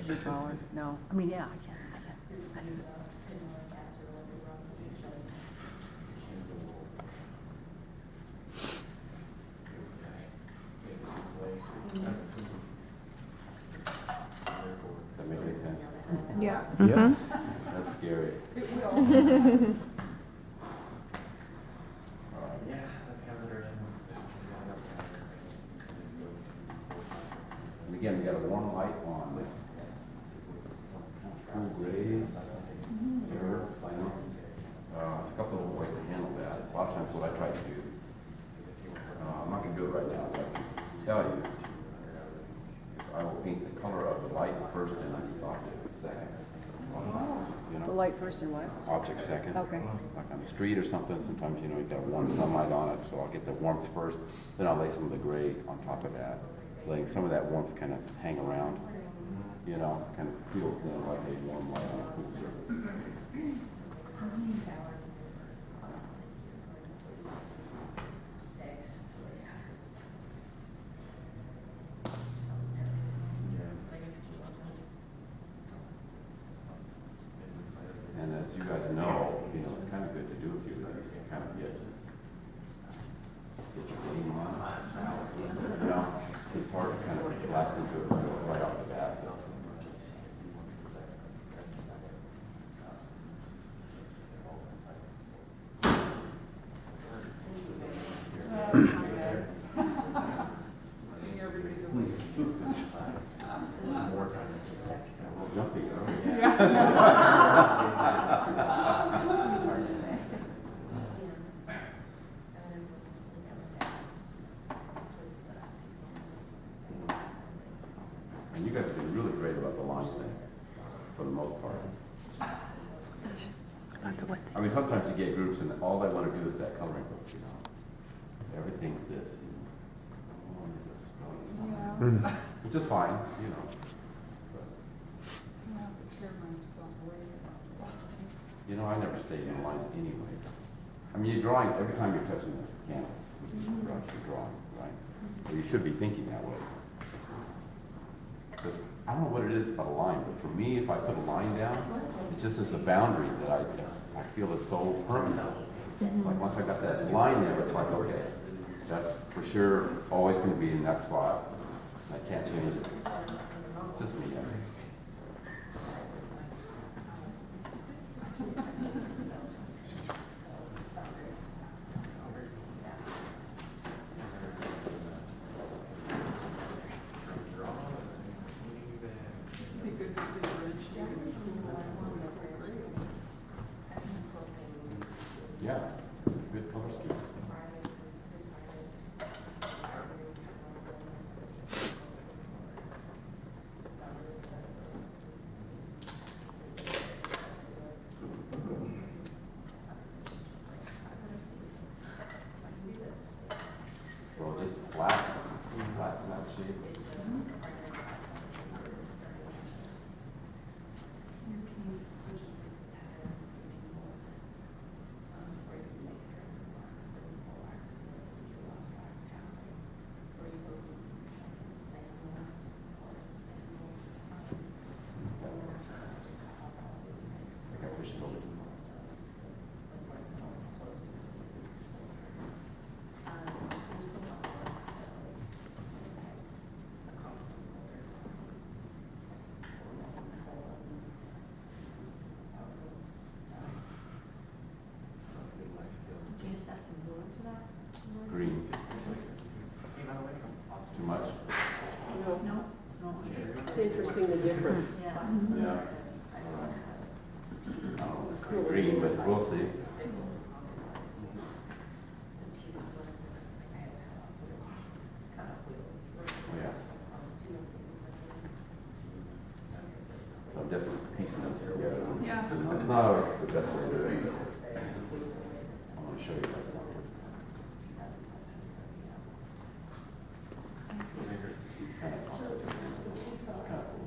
The drawer? No. I mean, yeah, I can. Does that make any sense? Yeah. Yeah. That's scary. It will. All right. And again, we got a warm light on with cool grays, terror, flannel. There's a couple of ways to handle that. A lot of times what I try to do, I'm not gonna do it right now, but I can tell you, is I will paint the color of the light first and then the object second. You The know, light first and what? object second. Okay. Like on the street or something, sometimes, you know, you've got warm sunlight on it, so I'll get the warmth first, then I'll lay some of the gray on top of that, letting some of that warmth kind of hang around, you know, kind of feels then like a warm light on a cool surface. And as you guys know, you know, it's kind of good to do a few things to kind of get your game on. You know, it's hard to kind of blast into it right off the bat. Jumpy, And you guys have been really great about the launch thing, for the most part. I mean, sometimes you get groups and all they want to do is that coloring book, you know. Everything's this, you know. Yeah. Which is fine, you know. You know, I never stay in lines anyway. I mean, you're drawing, every time you're touching the canvas, which is brush, you're drawing, right? Or you should be thinking that way. But I don't know what it is about a line, but for me, if I put a line down, it just is a boundary that I feel is so permanent. Like once I got that line there, it's like, okay, that's for sure always going to be in that spot. I can't change it. Just me, I think. Be good to do bridge. Yeah, good color scheme. So just flat shapes. I think I pushed it over. Did you just add some blue to that? Green. Too much? No. It's interesting the difference. Yeah. Yeah. I don't know, green, but we'll see. Oh, yeah. So I'm definitely piecing them together. Yeah. It's not always the best way to do it, but I want to show you guys something. Kind of complicated. It's kind of cool.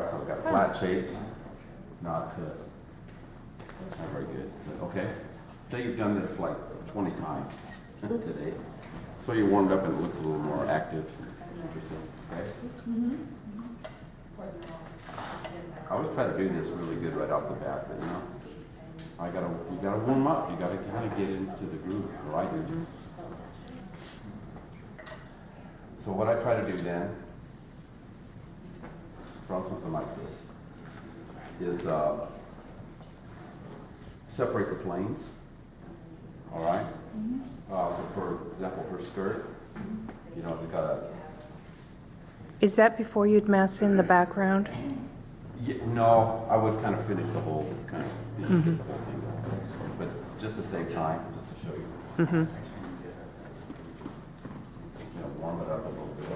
right, so it's got flat shapes, not very good, but okay. Say you've done this like 20 times today, so you're warmed up and it looks a little more active, interesting, okay? I always try to do this really good right off the bat, but you know, you gotta warm up, you gotta kind of get into the groove, right? So what I try to do then, from something like this, is separate the planes, all right? So for example, her skirt, you know, it's got a, Is that before you'd mass in the background? no, I would kind of finish the whole, kind of, get the whole thing going. But just to save time, just to show you. You know, warm it up a little bit.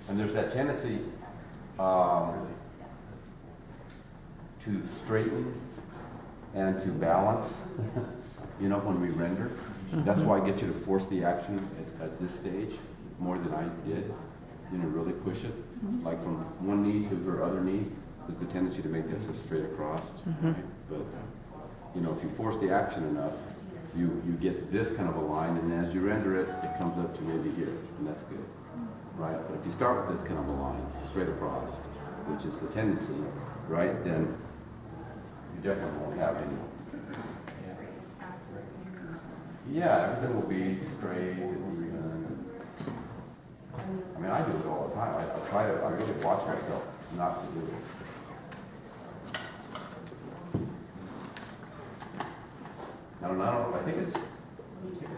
And there's that tendency to straighten and to balance, you know, when we render. That's why I get you to force the action at this stage more than I did. You know, really push it, like from one knee to her other knee. There's a tendency to make this just straight across, right? But you know, if you force the action enough, you get this kind of a line, and as you render it, it comes up to maybe here, and that's good, right? But if you start with this kind of a line, straight across, which is the tendency, right, then you definitely won't have any. Yeah, everything will be straight and even. I mean, I do this all the time. I really watch myself not to do it. I don't know, I think it's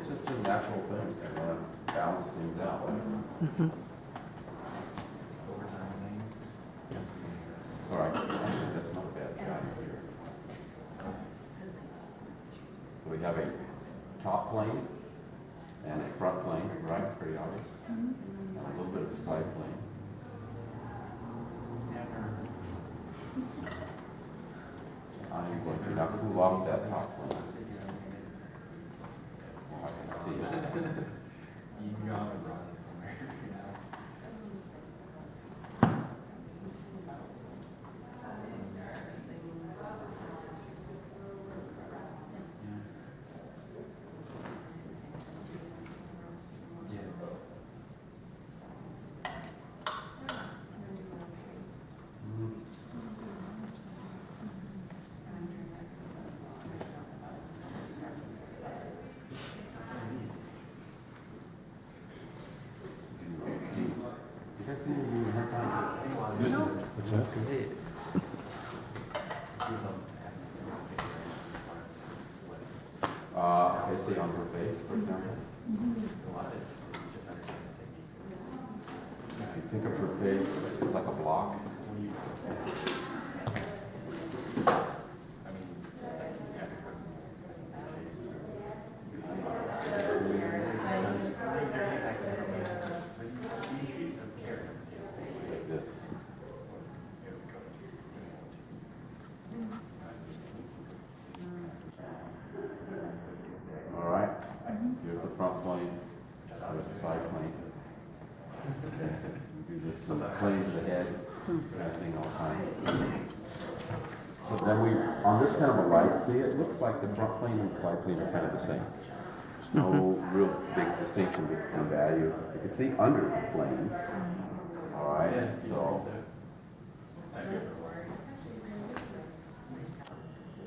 just a natural thing. I want to balance things out. All right, actually, that's not a bad guy here. So we have a top plane and a front plane, right? Pretty obvious. And a little bit of a side plane. I'm going to now move off that top plane. I can see it. What's that? Okay, say on her face, for example. If you think of her face like a block. Like this. All right, here's the front plane, here's the side plane. We do this in planes of the head, kind of thing all the time. So then on this kind of a light, see, it looks like the front plane and the side plane are kind of the same. There's no real big distinction between value. You can see under the planes. All right, so.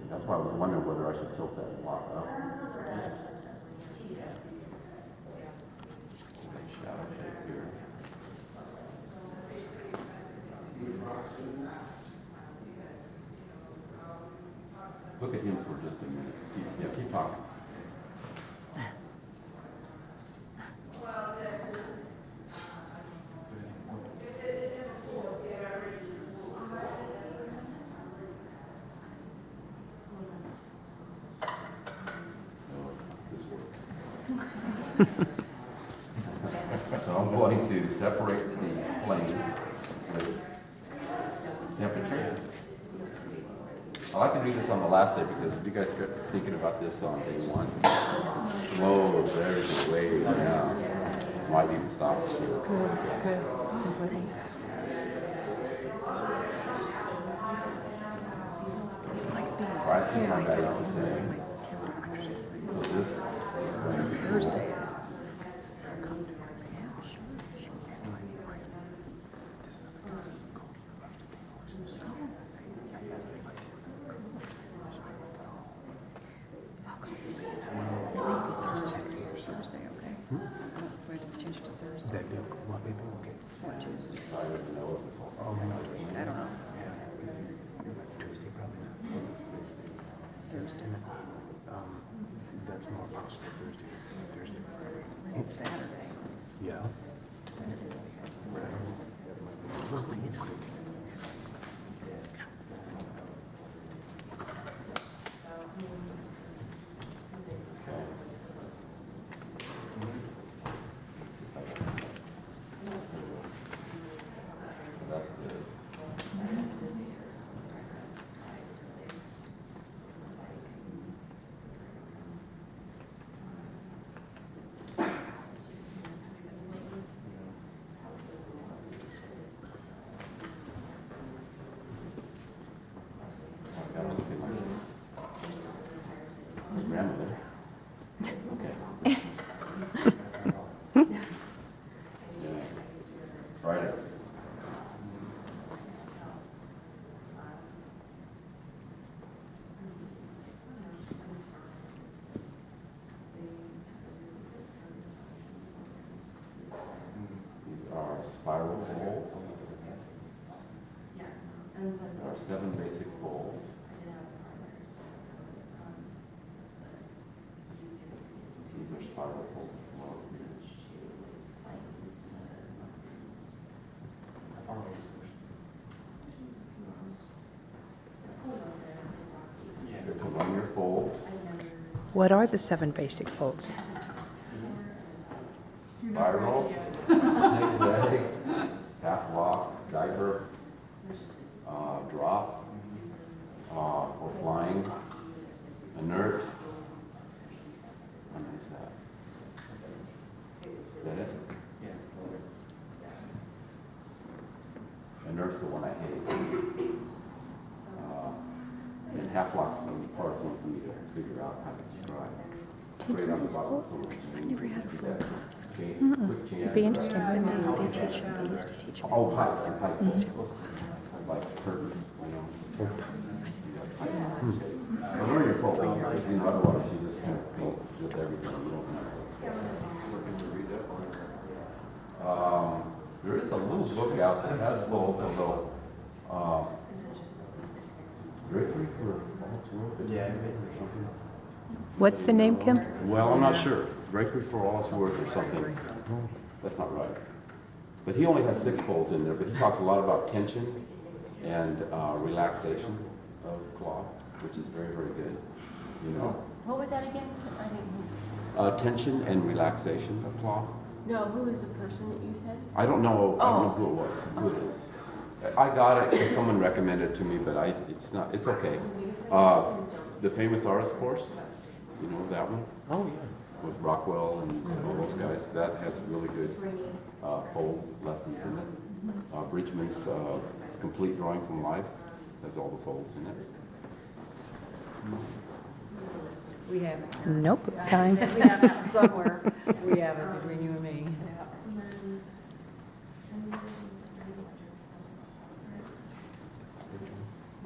That's why I was wondering whether I should tilt that block up. Shadow shape here. Look at him for just a minute. Keep talking. So I'm going to separate the planes with temperature. I like to do this on the last day because if you guys start thinking about this on day one, it slows everything way down. Might even stop here. Good. Thanks. It might be. Right, my bag is the same. My calendar actually says So this is going to be Thursday is. Yeah, sure. Thursday, okay. We have to change it to Thursday. Or Tuesday. I don't know. Thursday. That's more possible Thursday, Friday. It's Saturday. Yeah. That's this. I gotta look at my list. My grandmother. Okay. Yeah. Friday. These are spiral folds. There are 7 basic folds. These are spiral folds as well. They're to run your folds. What are the 7 basic folds? Spiral, zigzag, half lock, diaper, drop, or flying, inert. How many is that? Is that it? Inert's the one I hate. And half lock's the hardest one for me to figure out how to describe. Right on the bottom. I never had a full It'd be interesting. When they teach them, they used to teach them. Oh, pipes and pipes. Like curtains, you know. Learn your folk, otherwise you just kind of paint with everything. You don't know. There is a little book out that has both, although, drapery for all it's worth, is it or something? What's the name, Kim? Well, I'm not sure. Drapery for all it's worth or something. That's not right. But he only has 6 folds in there, but he talks a lot about tension and relaxation of cloth, which is very, very good. You know, What was that again? I didn't. tension and relaxation of cloth. No, who is the person that you said? I don't know who it was, who it is. I got it because someone recommended it to me, but it's okay. The Famous Artist course, you know that one? Oh, yeah. With Rockwell and all those guys, that has really good fold lessons in it. Bridgman's Complete Drawing from Life has all the folds in it. We have it. Nope. Time. We have it somewhere. We have it between you and me.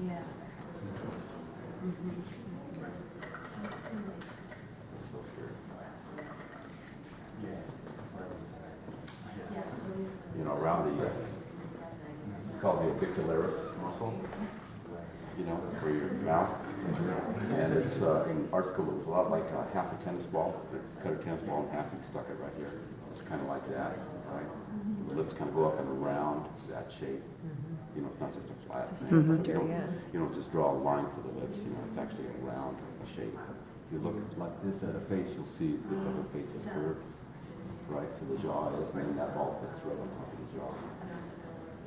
Yeah. It's so scary. You know, around the, it's called the orbicularis muscle, you know, for your mouth. And it's, in art school, it was a lot like half a tennis ball. They cut a tennis ball in half and stuck it right here. It's kind of like that, right? The lips kind of go up and around that shape. You know, it's not just a flat thing. So you don't just draw a line for the lips, you know, it's actually a round shape. If you look like this at a face, you'll see that the face is curved, right? So the jaw is, and then that ball fits right on top of the jaw.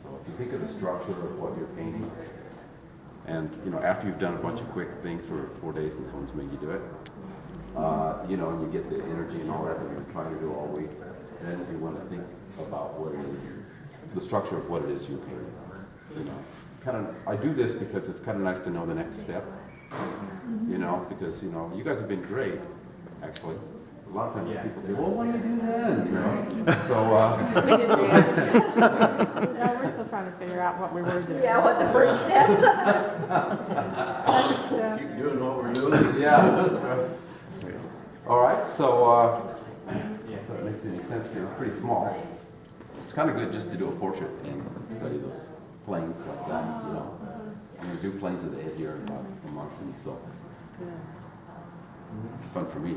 So if you think of the structure of what you're painting, And, you know, after you've done a bunch of quick things for 4 days and someone's made you do it, you know, and you get the energy and all that that you're trying to do all week, then you want to think about what it is, the structure of what it is you're doing. You know, kind of, I do this because it's kind of nice to know the next step, you know, because, you know, you guys have been great, actually. A lot of times people say, well, what do you do then? You know, so, Yeah, we're still trying to figure out what we were doing. Yeah, what the first step? Keep doing what we're doing. yeah. All right, so, if that makes any sense to you, it's pretty small. It's kind of good just to do a portrait and study those planes like that, you know. I'm gonna do planes of the head here in about a month, and so it's fun for me.